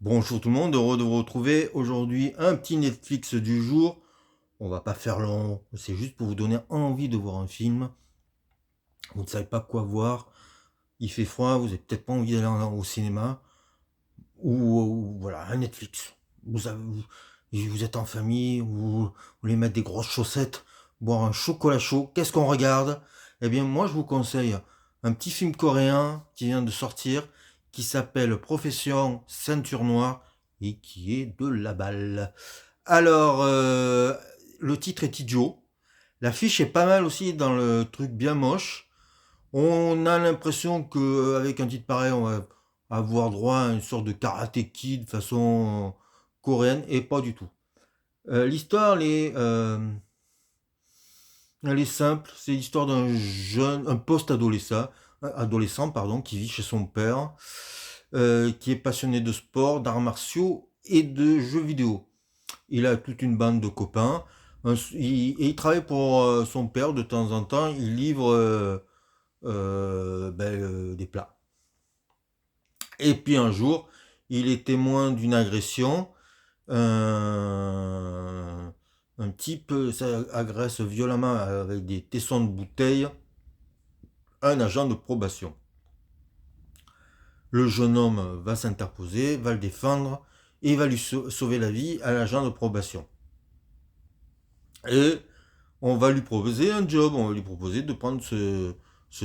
Bonjour tout le monde, heureux de vous retrouver. Aujourd'hui, un petit Netflix du jour. On va pas faire long, c'est juste pour vous donner envie de voir un film. Vous ne savez pas quoi voir, il fait froid, vous n'avez peut-être pas envie d'aller au cinéma. Ou voilà, un Netflix. Vous êtes en famille, vous voulez mettre des grosses chaussettes, boire un chocolat chaud. Qu'est-ce qu'on regarde? Eh bien, moi, je vous conseille un petit film coréen qui vient de sortir, qui s'appelle Profession Ceinture Noire et qui est de la balle. Alors, le titre est idiot. L'affiche est pas mal aussi dans le truc bien moche. On a l'impression qu'avec un titre pareil, on va avoir droit à une sorte de karaté kid façon coréenne, et pas du tout. L'histoire, elle est simple. C'est l'histoire d'un jeune, un post-adolescent, adolescent, pardon, qui vit chez son père, qui est passionné de sport, d'arts martiaux et de jeux vidéo. Il a toute une bande de copains. Et il travaille pour son père de temps en temps. Il livre des plats. Et puis un jour, il est témoin d'une agression. Un type agresse violemment avec des tessons de bouteille un agent de probation. Le jeune homme va s'interposer, va le défendre et va lui sauver la vie à l'agent de probation. Et on va lui proposer un job, on va lui proposer de prendre ce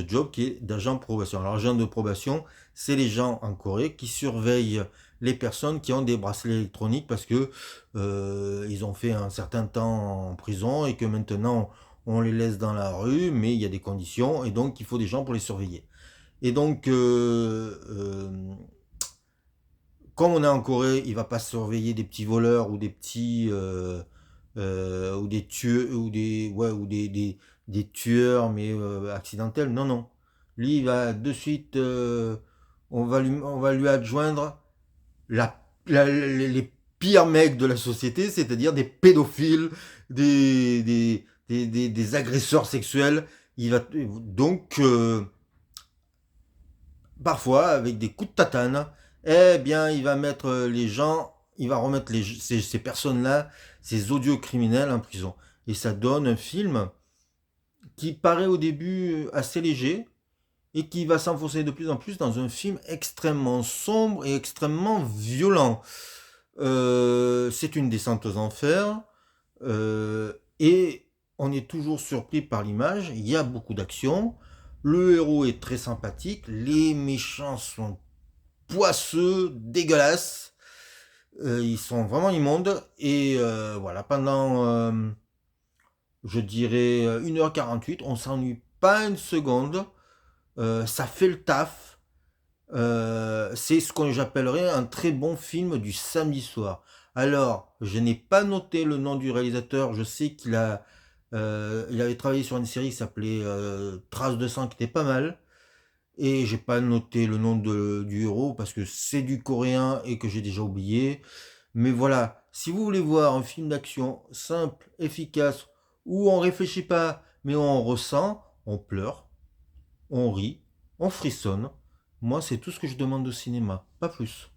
job qui est d'agent de probation. Alors, l'agent de probation, c'est les gens en Corée qui surveillent les personnes qui ont des bracelets électroniques parce que ils ont fait un certain temps en prison et que maintenant on les laisse dans la rue, mais il y a des conditions et donc il faut des gens pour les surveiller. Et donc, comme on est en Corée, il va pas surveiller des petits voleurs ou des petits ou des tueurs ou des tueurs mais accidentels. Non, non. Lui, il va de suite, on va lui adjoindre les pires mecs de la société, c'est-à-dire des pédophiles, des agresseurs sexuels. Il va donc parfois avec des coups de tatane, eh bien, il va mettre les gens, il va remettre ces personnes-là, ces odieux criminels en prison. Et ça donne un film qui paraît au début assez léger et qui va s'enfoncer de plus en plus dans un film extrêmement sombre et extrêmement violent. C'est une descente aux enfers et on est toujours surpris par l'image. Il y a beaucoup d'action. Le héros est très sympathique. Les méchants sont poisseux, dégueulasses. Ils sont vraiment immondes. Et voilà, pendant, je dirais, 1h48, on s'ennuie pas une seconde. Ça fait le taf. C'est ce que j'appellerais un très bon film du samedi soir. Alors, je n'ai pas noté le nom du réalisateur. Je sais il avait travaillé sur une série qui s'appelait Traces de sang, qui était pas mal. Et j'ai pas noté le nom du héros parce que c'est du coréen et que j'ai déjà oublié. Mais voilà, si vous voulez voir un film d'action simple, efficace, où on réfléchit pas, mais on ressent, on pleure, on rit, on frissonne. Moi, c'est tout ce que je demande au cinéma, pas plus.